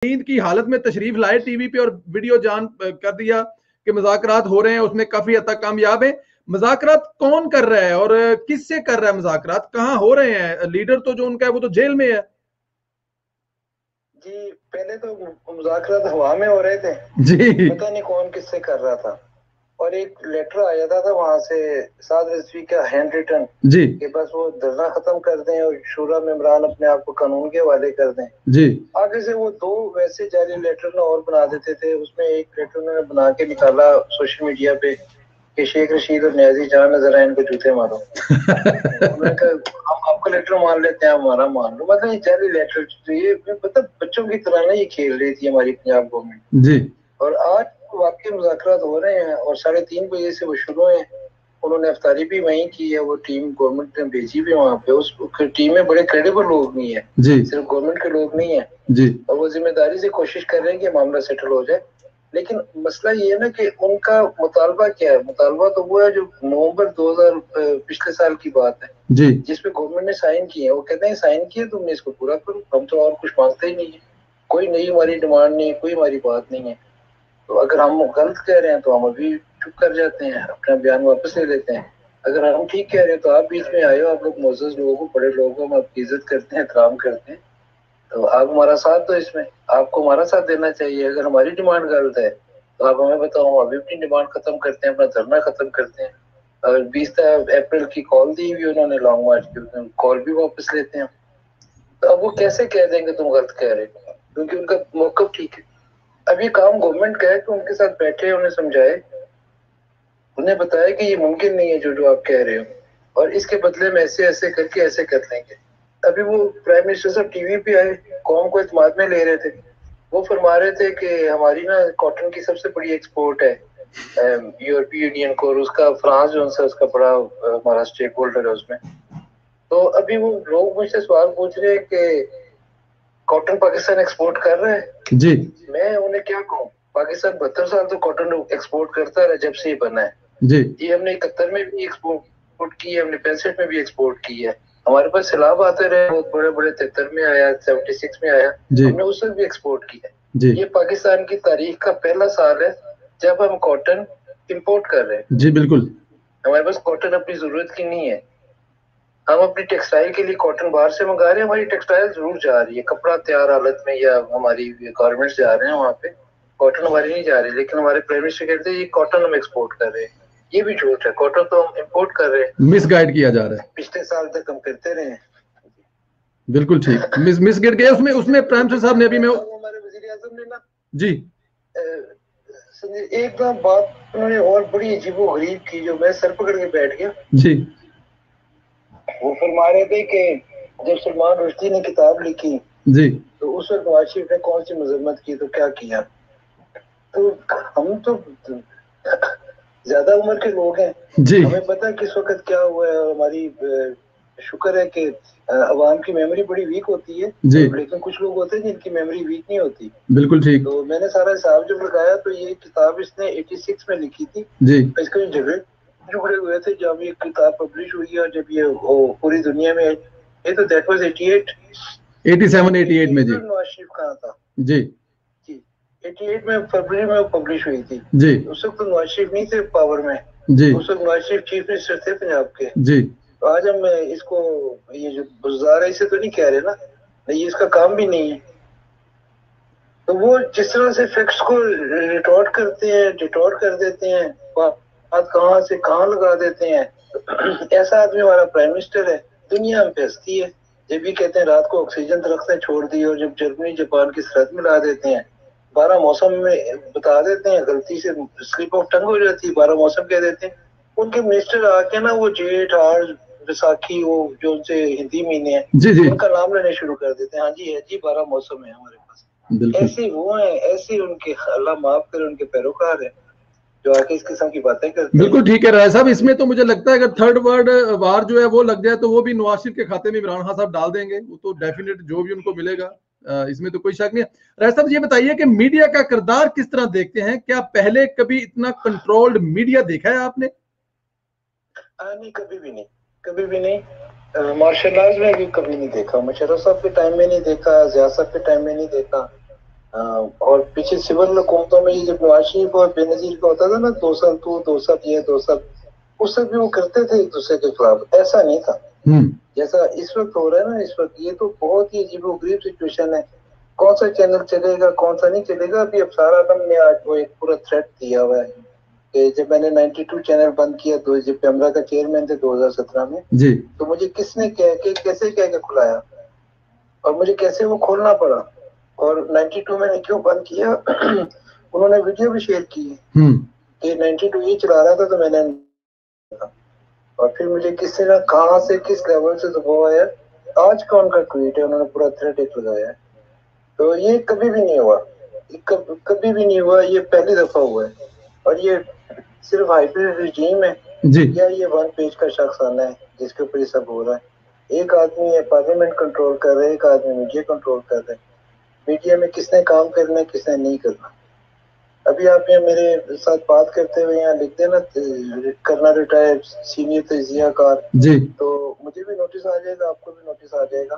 नींद की हालत में तशरीफ लाए टीवी पे और वीडियो जान कर दिया कि मुज़ाकरात हो रहे हैं, उसमें काफी हद तक कामयाब है। मुज़ाकरात कौन कर रहा है और किससे कर रहा है? मुज़ाकरात कहाँ हो रहे हैं? लीडर तो जो उनका है वो तो जेल में है। जी, पहले तो मुज़ाकरात हवा में हो रहे थे जी, पता नहीं कौन किससे कर रहा था, और एक लेटर आया था वहां से साद रिजवी का हैंड रिटन जी, कि बस वो धरना खत्म कर दें और शूरा में इमरान अपने आप को कानून के हवाले कर दें। जी, आगे से वो दो वैसे जाली लेटर ना और बना देते थे। उसमें एक लेटर उन्होंने बना के निकाला सोशल मीडिया पे कि शेख रशीद और न्याजी जहां नजर आए इनको जूते मारो। उन्होंने कहा हम आपका लेटर मान लेते हैं, हमारा मान लो। मतलब ये जाली लेटर, ये मतलब बच्चों की तरह ना ये खेल रही थी हमारी पंजाब गवर्नमेंट जी। और आज वाकई मुज़ाकरात हो रहे हैं और 3:30 बजे से वो शुरू हैं। उन्होंने अफ्तारी भी वहीं की है, वो टीम गवर्नमेंट ने भेजी भी वहां पे। उस टीम में बड़े क्रेडिबल लोग भी हैं जी, सिर्फ गवर्नमेंट के लोग नहीं है जी, और वो जिम्मेदारी से कोशिश कर रहे हैं कि मामला सेटल हो जाए। लेकिन मसला ये है ना कि उनका मुतालबा क्या है। मुतालबा तो वो है जो नवंबर 2000 पिछले साल की बात है जी, जिसपे गवर्नमेंट ने साइन किए हैं। वो कहते हैं साइन किए तुमने, इसको पूरा करो, हम तो और कुछ मांगते ही नहीं है। कोई नई हमारी डिमांड नहीं है, कोई हमारी बात नहीं है। तो अगर हम गलत कह रहे हैं तो हम अभी चुप कर जाते हैं, अपना बयान वापस ले लेते हैं। अगर हम ठीक कह रहे हैं तो आप बीच में आए हो, आप लोग मोअज़्ज़ज़ लोग हो, बड़े लोग हो, हम आपकी इज्जत करते हैं, एहतराम करते हैं, तो आप हमारा साथ दो। इसमें आपको हमारा साथ देना चाहिए। अगर हमारी डिमांड गलत है तो आप हमें बताओ, हम अभी अपनी डिमांड खत्म करते हैं, अपना धरना खत्म करते हैं। और 20 अप्रैल की कॉल दी हुई उन्होंने लॉन्ग मार्च की, कॉल भी वापस लेते हैं। तो अब वो कैसे कह देंगे तुम गलत कह रहे हो, क्योंकि उनका मौक़िफ़ ठीक है। अब ये काम गवर्नमेंट का है कि उनके साथ बैठे, उन्हें समझाए, उन्हें बताया कि ये मुमकिन नहीं है जो आप कह रहे हो, और इसके बदले में ऐसे ऐसे करके ऐसे कर लेंगे। अभी वो प्राइम मिनिस्टर साहब टीवी पे आए, कौम को इत्मीनान में ले रहे थे। वो फरमा रहे थे कि हमारी ना कॉटन की सबसे बड़ी एक्सपोर्ट है यूरोपीय यूनियन को, और उसका फ्रांस जो है उसका बड़ा हमारा स्टेक होल्डर है उसमें। तो अभी वो लोग मुझसे सवाल पूछ रहे हैं कि कॉटन पाकिस्तान एक्सपोर्ट कर रहा है जी, मैं उन्हें क्या कहूँ। पाकिस्तान 72 साल तो कॉटन एक्सपोर्ट करता रहा जब से ये बना है जी। ये हमने 71 में भी एक्सपोर्ट की है, हमने 65 में भी एक्सपोर्ट की है। हमारे पास सैलाब आते रहे, बहुत बड़े बड़े 73 में आया, 76 में आया जी, हमने उसमें भी एक्सपोर्ट किया जी। ये पाकिस्तान की तारीख का पहला साल है जब हम कॉटन इंपोर्ट कर रहे हैं जी। बिल्कुल, हमारे पास कॉटन अपनी जरूरत की नहीं है। हम अपनी टेक्सटाइल के लिए कॉटन बाहर से मंगा रहे हैं, हमारी टेक्सटाइल जरूर जा रही है, कपड़ा तैयार हालत में, या हमारी गारमेंट्स जा रहे हैं वहां पे, कॉटन हमारी नहीं जा रही। लेकिन हमारे प्राइम मिनिस्टर कहते हैं ये कॉटन हम एक्सपोर्ट कर रहे हैं। ये भी झूठ है, कॉटन तो हम इंपोर्ट कर रहे हैं। मिसगाइड किया जा रहा है, पिछले साल तक हम करते रहे। बिल्कुल ठीक, मिसगाइड किया। उसमें उसमें प्राइम मिनिस्टर साहब ने अभी, मैं हमारे वजीर आजम ने ना जी एक बात उन्होंने और बड़ी अजीबोगरीब की, जो मैं सर पकड़ के बैठ गया जी। वो फरमा रहे थे कि जब सलमान रुश्दी ने किताब लिखी जी, तो उस वक्त नवाज शरीफ ने कौन सी मजम्मत की, तो क्या किया। तो हम तो ज्यादा उम्र के लोग हैं जी, हमें पता है किस वक्त क्या हुआ है। हमारी शुक्र है कि अवाम की मेमोरी बड़ी वीक होती है जी, लेकिन कुछ लोग होते हैं जिनकी मेमोरी वीक नहीं होती। बिल्कुल ठीक। तो मैंने सारा हिसाब जब लगाया तो ये किताब इसने 86 में लिखी थी जी। इसके जो झगड़े जुड़े हुए थे जब ये किताब पब्लिश हुई और जब ये पूरी दुनिया में, ये तो दैट वाज 88 87 88 में जी। नवाज शरीफ कहाँ था जी, 88 में फरवरी में पब्लिश हुई थी जी। उस वक्त नवाज शरीफ नहीं थे पावर में जी, उस वक्त नवाज शरीफ चीफ मिनिस्टर थे पंजाब के जी। तो आज हम इसको ये जो बुज़दार है इसे तो नहीं कह रहे ना, ये इसका काम भी नहीं है। तो वो जिस तरह से फैक्ट्स को रिटॉर्ट करते हैं, डिटॉर्ट कर देते हैं, बात कहाँ से कहाँ लगा देते हैं। ऐसा आदमी हमारा प्राइम मिनिस्टर है। दुनिया में हंसती है जब भी कहते हैं रात को ऑक्सीजन दरख्तें छोड़ दी, और जब जर्मनी जापान की सरहद मिला देते हैं, 12 मौसम में बता देते हैं, गलती से स्लिप ऑफ टंग हो जाती है, 12 मौसम कह देते हैं। उनके मिनिस्टर आके ना वो जेठ हाड़ बैसाखी, वो जो उनसे हिंदी महीने हैं जी जी, उनका नाम लेने शुरू कर देते हैं। हाँ जी है जी, 12 मौसम है हमारे पास। ऐसे वो हैं, ऐसे उनके, अल्लाह माफ करे, उनके पैरोकार हैं जो आके इस किस्म की बातें करते हैं। बिल्कुल ठीक है राय साहब, इसमें तो मुझे लगता है अगर थर्ड वर्ल्ड वार जो है वो लग जाए तो वो भी नवाज शरीफ के खाते में इमरान खान साहब डाल देंगे, वो तो डेफिनेट जो भी उनको मिलेगा, इसमें तो कोई शक नहीं है। राय साहब ये बताइए कि मीडिया का किरदार किस तरह देखते हैं? क्या पहले कभी इतना कंट्रोल्ड मीडिया देखा है आपने? नहीं, कभी भी नहीं, कभी भी नहीं। मार्शल आर्ट में भी कभी नहीं देखा, मुशर्रफ साहब के टाइम में नहीं देखा, ज़िया साहब के टाइम में नहीं देखा, और पीछे सिविल हुकूमतों में ये जब नवाज शरीफ और बेनजीर का होता था ना, 2 साल तू 2 साल ये 2 साल, उस सब भी वो करते थे एक दूसरे के खिलाफ, ऐसा नहीं था जैसा इस वक्त हो रहा है ना। इस वक्त ये तो बहुत ही अजीबोगरीब सिचुएशन है। कौन सा चैनल चलेगा कौन सा नहीं चलेगा। अभी अफसार आलम ने आज वो एक पूरा थ्रेड दिया हुआ है कि जब मैंने 92 चैनल बंद किया, तो जब कैमरा का चेयरमैन थे 2017 में जी, तो मुझे किसने कह के कैसे कह के खुलाया और मुझे कैसे वो खोलना पड़ा, और 92 मैंने क्यों बंद किया उन्होंने वीडियो भी शेयर की कि 92 ये चला रहा था तो मैंने, और फिर मुझे किसी ने कहां से किस लेवल से दबाव आया। आज का उनका ट्वीट है, उन्होंने पूरा थ्रेड एक लगाया है। तो ये कभी भी नहीं हुआ, कभी भी नहीं हुआ, ये पहली दफा हुआ है। और ये सिर्फ हाइब्रिड रिजीम है जी, या ये वन पेज का शख्स आना है जिसके ऊपर ये सब हो रहा है। एक आदमी है पार्लियामेंट कंट्रोल कर रहा है, एक आदमी मीडिया कंट्रोल कर रहा है। मीडिया में किसने काम करना है किसने नहीं करना। अभी आप ये मेरे साथ बात करते हुए यहाँ लिख देना करना रिटायर सीनियर तजियाकार जी, तो मुझे भी नोटिस आ जाएगा, आपको भी नोटिस आ जाएगा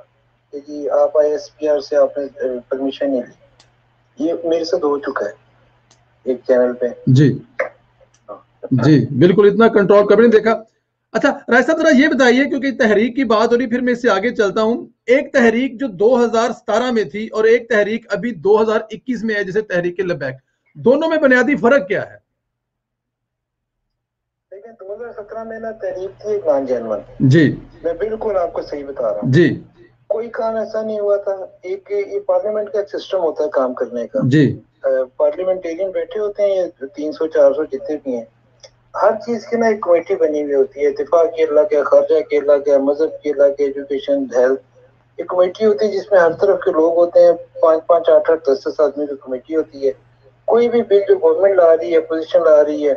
कि जी आप ISPR से आपने परमिशन नहीं ली। ये मेरे साथ हो चुका है एक चैनल पे जी जी, बिल्कुल इतना कंट्रोल कभी नहीं देखा। अच्छा राय साहब, जरा ये बताइए, क्योंकि तहरीक की बात हो रही, फिर मैं इससे आगे चलता हूं। एक तहरीक जो 2017 में थी और एक तहरीक अभी 2021 में है, जैसे तहरीक लबैक, दोनों में बुनियादी फर्क क्या है? देखिए 2017 में ना तहरीक थी नॉन जेन्युइन जी, मैं बिल्कुल आपको सही बता रहा हूँ जी, कोई काम ऐसा नहीं हुआ था। एक ये पार्लियामेंट का एक सिस्टम होता है काम करने का जी, पार्लियामेंटेरियन बैठे होते हैं, ये 300-400 जितने भी हैं, हर चीज की ना एक कमेटी बनी हुई होती है। दिफा की अलग है, खर्चा की अलग है, मजहब की अलग है, एजुकेशन हेल्थ, एक कमेटी होती है जिसमें हर तरफ के लोग होते हैं। 5-5, 8-8, 10-10 आदमी की कमेटी होती है। कोई भी बिल जो गवर्नमेंट ला रही है, अपोजिशन ला रही है,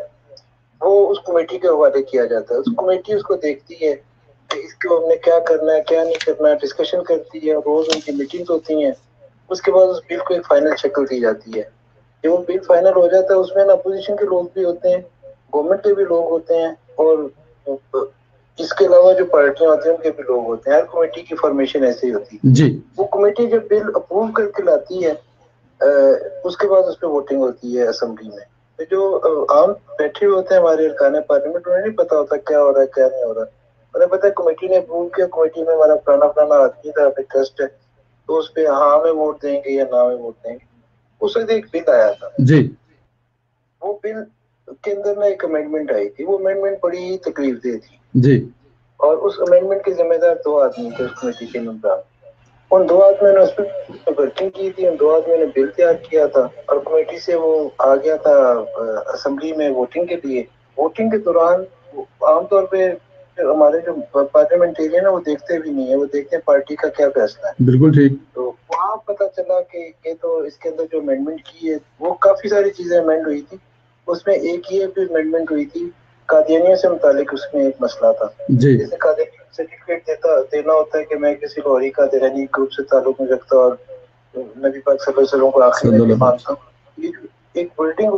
वो उस कमेटी के हवाले किया जाता है। उस कमेटी उसको देखती है कि इसको हमने क्या करना है क्या नहीं करना है, डिस्कशन करती है, रोज उनकी मीटिंग्स होती हैं। उसके बाद उस बिल को एक फाइनल शक्ल दी जाती है। जब वो बिल फाइनल हो जाता है उसमें ना अपोजिशन के लोग भी होते हैं, गवर्नमेंट के भी लोग होते हैं, और इसके अलावा जो पार्टियां होती हैं उनके भी लोग होते हैं। हर कमेटी की फॉर्मेशन ऐसे ही होती है जी। वो कमेटी जब बिल अप्रूव करके लाती है, उसके बाद उस पर वोटिंग होती है असेंबली में। तो जो आम बैठे हुए होते हैं हमारे अरकान पार्लियामेंट, उन्हें नहीं पता होता क्या हो रहा है क्या नहीं हो रहा। उन्हें पता है कमेटी ने अप्रूव किया, कमेटी में हमारा फलाना आदमी था, ट्रस्ट है, तो उस पर हाँ में वोट देंगे या ना में वोट देंगे। उस वक्त एक बिल आया था जी, वो बिल के अंदर ना एक अमेंडमेंट आई थी। वो अमेंडमेंट बड़ी तकलीफ दे थी जी, और उस अमेंडमेंट के जिम्मेदार 2 आदमी थे उस कमेटी के मेंबर। उन 2 आदमियों ने उस पर वर्किंग की थी, उन 2 आदमियों ने बिल तैयार किया था, और कमेटी से वो आ गया था असेंबली में वोटिंग के लिए। वोटिंग के दौरान आमतौर पे हमारे जो पार्लियामेंटेरियन है वो देखते भी नहीं है, वो देखते हैं पार्टी का क्या फैसला है। बिल्कुल ठीक। तो वहाँ पता चला कि ये तो इसके अंदर जो अमेंडमेंट की है वो काफी सारी चीजें अमेंड हुई थी। उसमें एक ये भी अमेंडमेंट हुई थी कादियानियों से मुतालिक, उसमें एक मसला था जी, जैसे कादियानी सर्टिफिकेट देना होता है कि मैं किसी लाहौरी कादियानी ग्रुप से ताल्लुक नहीं रखता और नबी पाक सल्लल्लाहु अलैहि वसल्लम को आखिरी नबी मानता हूँ। ये एक बिल्डिंग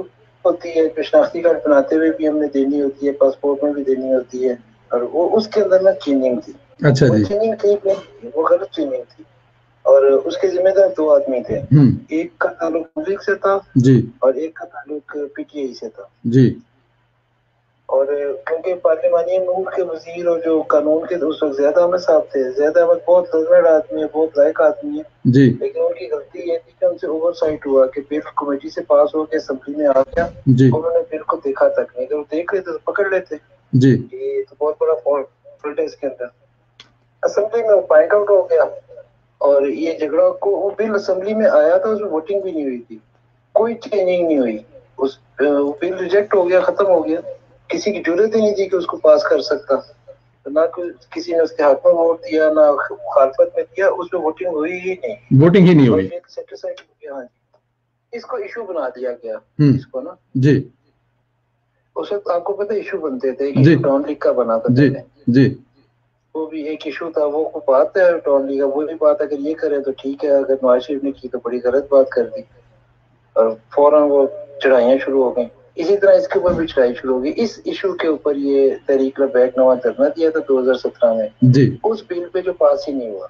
होती है जो शनाख्ती कार्ड बनाते हुए भी हमने देनी होती है, पासपोर्ट में भी देनी होती है, और वो उसके अंदर ना चेंजिंग थी। अच्छा जी, चेंजिंग ठीक नहीं, वो गलत चेंजिंग थी, और उसके जिम्मेदार 2 आदमी थे। एक का ताल्लुक लीग से था जी, और एक का ताल्लुक PTI से था जी। और क्योंकि पार्लिमानी नूर के वजीर और जो कानून के उस वक्त ज़ियाद अहमद साहब थे, ज़ियाद अहमद बहुत लर्नर्ड आदमी है, बहुत लायक आदमी है जी, लेकिन उनकी गलती ये थी कि उनसे ओवरसाइट हुआ कि बिल कमेटी से पास हो के असेंबली में आ गया जी, उन्होंने बिल को देखा तक नहीं। अगर देख लेते तो पकड़ लेते जी, ये तो बहुत बड़ा फॉल्ट है इसके अंदर। असेंबली में पॉइंट आउट हो गया, और ये झगड़ा को वो बिल असेंबली में आया था, उसमें वोटिंग भी नहीं हुई थी, कोई चेंजिंग नहीं हुई, उस बिल रिजेक्ट हो गया, खत्म हो गया। किसी की जरूरत ही नहीं थी कि उसको पास कर सकता, ना कोई किसी ने उसके हाथ में वोट दिया ना मुखालफत में दिया, उसमें वोटिंग हुई ही नहीं, वोटिंग ही नहीं हुई, सेटिस्फाइड हो गया। हाँ, इसको इशू बना दिया गया इसको ना जी। उस वक्त आपको पता है इशू बनते थे, एक इशू टॉन लीग का बना था जी जी, वो भी एक इशू था। वो बात है टॉन लीग का, वो भी बात अगर ये करे तो ठीक है, अगर नवाज शरीफ ने की तो बड़ी गलत बात कर दी, और फौरन वो चढ़ाइयाँ शुरू हो गई। इसी तरह इसके ऊपर भी चढ़ाई शुरू होगी। इस इशू के ऊपर ये तहरीक लबैक नवा धरना दिया था 2017 में जी, उस बिल पे जो पास ही नहीं हुआ।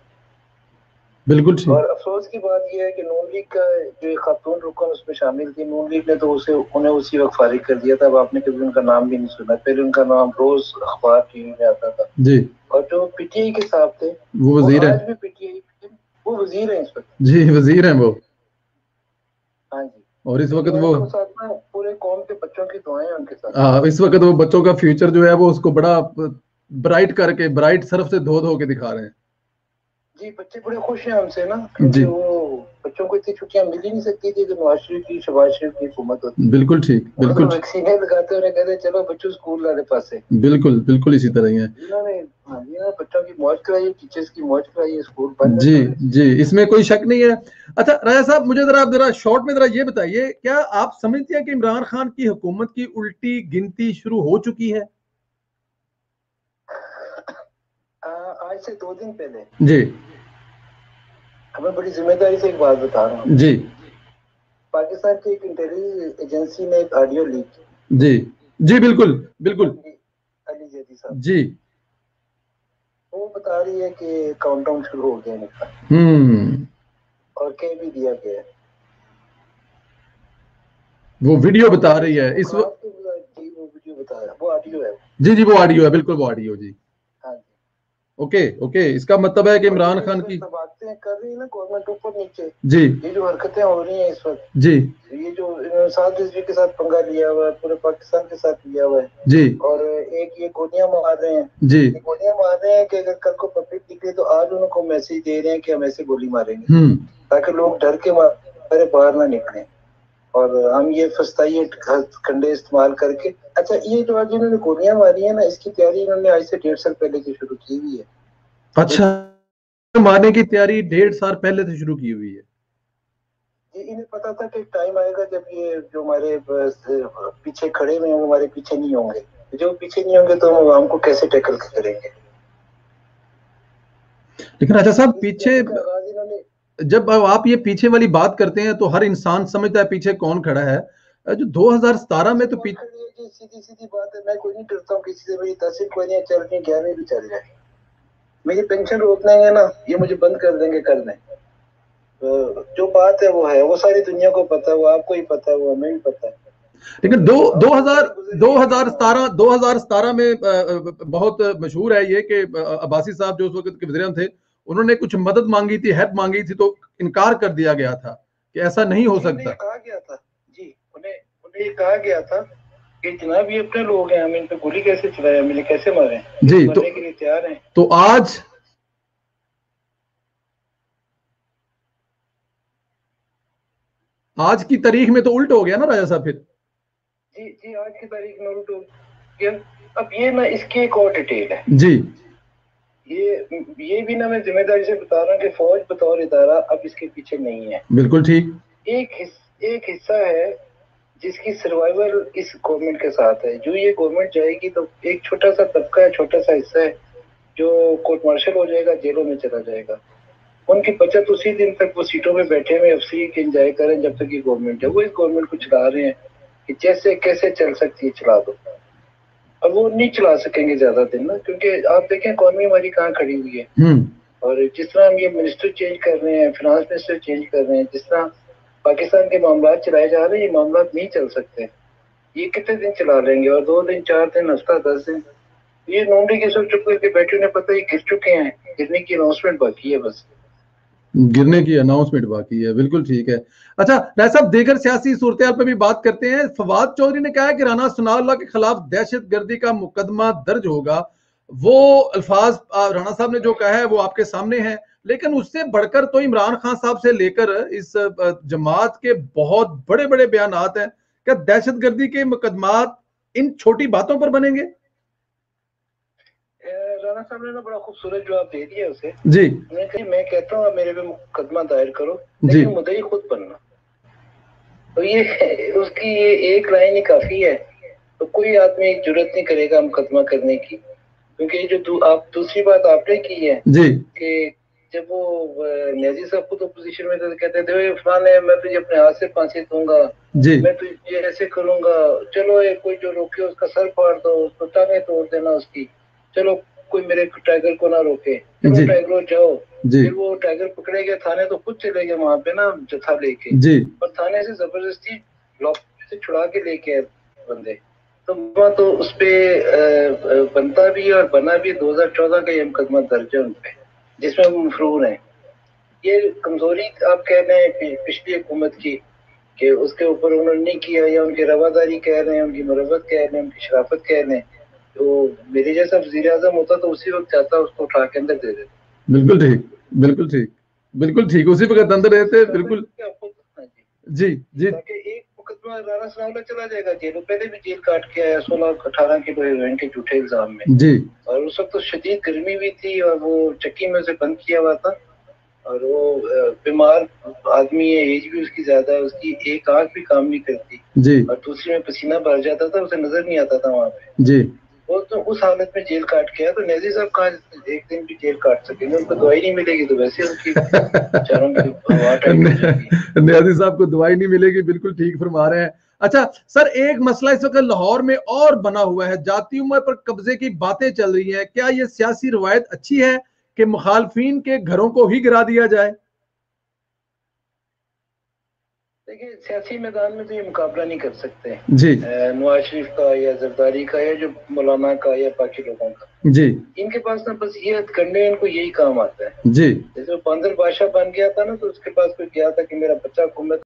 बिल्कुल ठीक। और अफसोस की बात यह है कि नून लीग का जो एक खातून रुकन उसमें शामिल थी, नून लीग ने तो उन्हें उसी वक्त फारिग कर दिया था। अब आपने कभी उनका नाम भी नहीं सुना। पहले उनका नाम रोज अखबार टीवी में आता था जी। और जो पीटीआई के साहब थे वो वजीर आज है भी पीटीआई, वो वजीर है इस वक्त। जी, वजीर हैं वो। हाँ जी। और इस वक्त तो वो उनको साथ में पूरे कौम के बच्चों की दुआएं हैं उनके साथ। इस वक्त वो बच्चों का फ्यूचर जो है वो उसको बड़ा ब्राइट करके, ब्राइट सरफ से धो धो के दिखा रहे हैं। जी, बच्चे बड़े खुश हैं हमसे ना, क्योंकि जी, वो बच्चों को इतनी छुट्टियां मिल ही नहीं सकती थी जो नवाज शरीफ की, शहबाज शरीफ की हुकूमत होती। बिल्कुल ठीक, वो तो बिल्कुल ठीक। वैक्सीन लगाते हुए कहते चलो बच्चों स्कूल वाले पास से। बिल्कुल बिल्कुल इसी तरह ही है। जिन्होंने, हाँ, जिन्होंने बच्चों की मौज कराई, टीचर्स की मौज कराई, स्कूल बंद है जी सारे। जी, इसमें कोई शक नहीं है। अच्छा राजा साहब, मुझे जरा आप जरा शॉर्ट में जरा ये बताइए, क्या आप समझते हैं कि इमरान खान की हुकूमत की उल्टी गिनती शुरू हो चुकी है? आज से 2 दिन पहले जी हमें बड़ी जिम्मेदारी से एक बात बता रहा हूँ। जी पाकिस्तान की एक इंटेलिजेंस एजेंसी ने एक ऑडियो लीक की। जी जी, बिल्कुल बिल्कुल। अली जैदी साहब, जी। वो बता रही है कि काउंटडाउन शुरू हो गया इनका, और कह भी दिया गया है। वो वीडियो बता रही है इस जी, वो वीडियो बताया, वो ऑडियो है। जी जी, वो ऑडियो है, बिल्कुल वो ऑडियो जी। हाँ जी। ओके ओके, इसका मतलब है कि इमरान खान की बातें कर रही है ना गवर्नमेंट ऊपर नीचे, जी ये जो हरकतें हो रही हैं इस वक्त, जी ये जो इन्होंने 7 हिजरी के साथ पंगा लिया हुआ है, पूरे पाकिस्तान के साथ लिया हुआ है, जी और एक ये गोलियां मार रहे हैं, जी, ये गोलियां मार रहे हैं कि अगर कल को पब्लिक निकले तो आज उनको मैसेज दे रहे हैं कि हम ऐसे गोली मारेंगे, ताकि लोग डर के मारे बाहर ना निकले, और हम ये फस्ताई खंडे इस्तेमाल करके। अच्छा, ये जो आज इन्होंने गोलियां मारी है ना, इसकी तैयारी इन्होंने आज से 1.5 साल पहले की शुरू की हुई है। अच्छा, मारने की तैयारी 1.5 साल पहले से शुरू की हुई है। ये इन्हें पता था कि टाइम आएगा जब ये जो हमारे पीछे खड़े हुए हैं वो हमारे पीछे नहीं होंगे, जो पीछे नहीं होंगे तो हम आवाम को कैसे टैकल करेंगे। लेकिन राजा साहब, इस पीछे तैयारी का आगाज इन्होंने, जब आप ये पीछे वाली बात करते हैं तो हर इंसान समझता है पीछे कौन खड़ा है। जो 2017 में तो सीधी सीधी बात है, मैं कोई नहीं डरता हूँ किसी से, मेरी तहसील कोई नहीं चल रही, 11वीं भी चल जाए, मेरी पेंशन रोक देंगे ना, ये मुझे बंद कर देंगे, कर दें। तो जो बात है वो है, वो सारी दुनिया को पता है, वो आपको ही पता है, वो हमें भी पता है। लेकिन 2017 में बहुत मशहूर है ये कि अब्बासी साहब जो उस वक्त के वज़ीर थे, उन्होंने कुछ मदद मांगी थी, हेल्प मांगी थी, तो इनकार कर दिया गया था कि ऐसा नहीं हो सकता। कहा गया था जी, उन्हें उन्हें ये कहा गया था कि जनाब ये अपने लोग हैं, हम इन पे गोली कैसे चलाएं, हम इन्हें कैसे मारें, जी, मरने के लिए तैयार हैं। तो आज की तारीख में तो उल्ट हो गया ना राजा साहब फिर। जी जी, आज की तारीख में उल्ट हो गया। अब ये ना, इसकी एक और डिटेल है जी, ये भी ना मैं जिम्मेदारी से बता रहा हूँ कि फौज बतौर इदारा अब इसके पीछे नहीं है। बिल्कुल ठीक। एक हिस्सा है जिसकी सर्वाइवल इस गवर्नमेंट के साथ है। जो ये गवर्नमेंट जाएगी तो एक छोटा सा तबका है, छोटा सा हिस्सा है जो कोर्ट मार्शल हो जाएगा, जेलों में चला जाएगा। उनकी बचत उसी दिन तक वो सीटों में बैठे हुए अफसरी के एंजॉय करें जब तक ये गवर्नमेंट है। वो इस गवर्नमेंट को चला रहे हैं कि जैसे कैसे चल सकती है चला दो। अब वो नहीं चला सकेंगे ज्यादा दिन ना, क्योंकि आप देखें इकॉनमी हमारी कहाँ खड़ी हुई है। और जिस तरह हम ये मिनिस्टर चेंज कर रहे हैं, फाइनेंस मिनिस्टर चेंज कर रहे हैं, जिस तरह पाकिस्तान के मामला चलाए जा रहे हैं, ये मामला नहीं चल सकते। ये कितने दिन चला लेंगे, और 2 दिन 4 दिन हफ्ता 10 दिन। ये नोंडी के सब चुप करके बैठे, उन्हें पता ही गिर चुके हैं, गिरने की अनाउंसमेंट बाकी है, बस गिरने की अनाउंसमेंट बाकी है। बिल्कुल ठीक है। अच्छा राय साहब, देगर सियासी सूरत पर भी बात करते हैं। फवाद चौधरी ने कहा है कि राना सनाउल्लाह के खिलाफ दहशतगर्दी का मुकदमा दर्ज होगा। वो अल्फाज राणा साहब ने जो कहा है वो आपके सामने है, लेकिन उससे बढ़कर तो इमरान खान साहब से लेकर इस जमात के बहुत बड़े बड़े बयानात हैं। क्या दहशतगर्दी के मुकदमात इन छोटी बातों पर बनेंगे? राणा साहब ने ना बड़ा खूबसूरत जवाब दे दिया उसे जी। मैं कहता हूँ मेरे पे मुकदमा दायर करो, लेकिन मुद्दई खुद बनना। तो ये उसकी ये एक लाइन ही काफी है। तो कोई आदमी जरूरत नहीं करेगा मुकदमा करने की, क्योंकि ये जो आप दूसरी बात आपने की है जी कि जब वो न्याजी साहब खुद अपोजिशन में थे तो कहते थे फलाने मैं तुझे अपने हाथ से फांसी दूंगा, जी, मैं तुझे ऐसे करूंगा, चलो ये कोई जो रोके उसका सर फाड़ दो, उसको टांगे तोड़ देना उसकी, चलो कोई मेरे टाइगर को ना रोके। चलो टाइगरों जाओ। जी फिर वो टाइगर पकड़े गए थाने तो खुद चले गए वहां पे ना जत्था लेके जी और थाने से जबरदस्ती लॉक से छुड़ा के लेके आए बंदे। तो वहाँ तो उसपे बनता भी है और बना भी 2014 का ये मुकदमा दर्ज है उनपे, जिसमें वो मफरूर है। ये कमजोरी आप कह रहे हैं पिछली हुकूमत की कि उसके ऊपर उन्होंने नहीं किया, या उनकी रवादारी कह रहे हैं, उनकी मुरब्बत कह रहे हैं, उनकी शराफत कह रहे हैं। तो मेरे जैसा वजीर आजम होता तो उसी वक्त चाहता उसको उठा के अंदर दे देता। बिल्कुल ठीक, बिल्कुल ठीक, बिल्कुल ठीक, उसी वक्त अंदर रहते बिल्कुल। जी जी ताकि एक मुकदमा राणा सनाउल्लाह चला जाएगा जेल, पहले भी जेल काट के आया 16-18 किलो हेरोइन के झूठे इल्जाम में जी। और उस वक्त तो शदीद गर्मी भी थी और वो चक्की में से बंद किया हुआ था और वो बीमार आदमी है, एज भी उसकी ज्यादा है, उसकी एक आंख भी काम नहीं करती जी और दूसरी में पसीना भर जाता था, उसे नजर नहीं आता था वहां पे। जी वो तो उस हालत में जेल काट के आया। तो नजीर साहब कहाँ एक दिन भी जेल काट सकेंगे? उनको दवाई नहीं मिलेगी तो वैसे उनकी बेचारों की हवा टाइट हो जाएगी। न्याजी साहब को दवाई नहीं मिलेगी, बिल्कुल ठीक फरमा रहे हैं। अच्छा सर, एक मसला इस वक्त लाहौर में और बना हुआ है, जातियों पर कब्जे की बातें चल रही हैं। क्या ये सियासी रवायत अच्छी है कि मुखालफिन के घरों को ही गिरा दिया जाए? देखिए सियासी मैदान में तो ये मुकाबला नहीं कर सकते जी नवाज शरीफ का या जरदारी का या जो मौलाना का या बाकी लोगों का। जी इनके पास ना बस ये हथकंडे, इनको यही काम आता है। जी जैसे वो बंदर बादशाह बन गया था ना, तो उसके पास कोई गया था कि मेरा बच्चा हुकूमत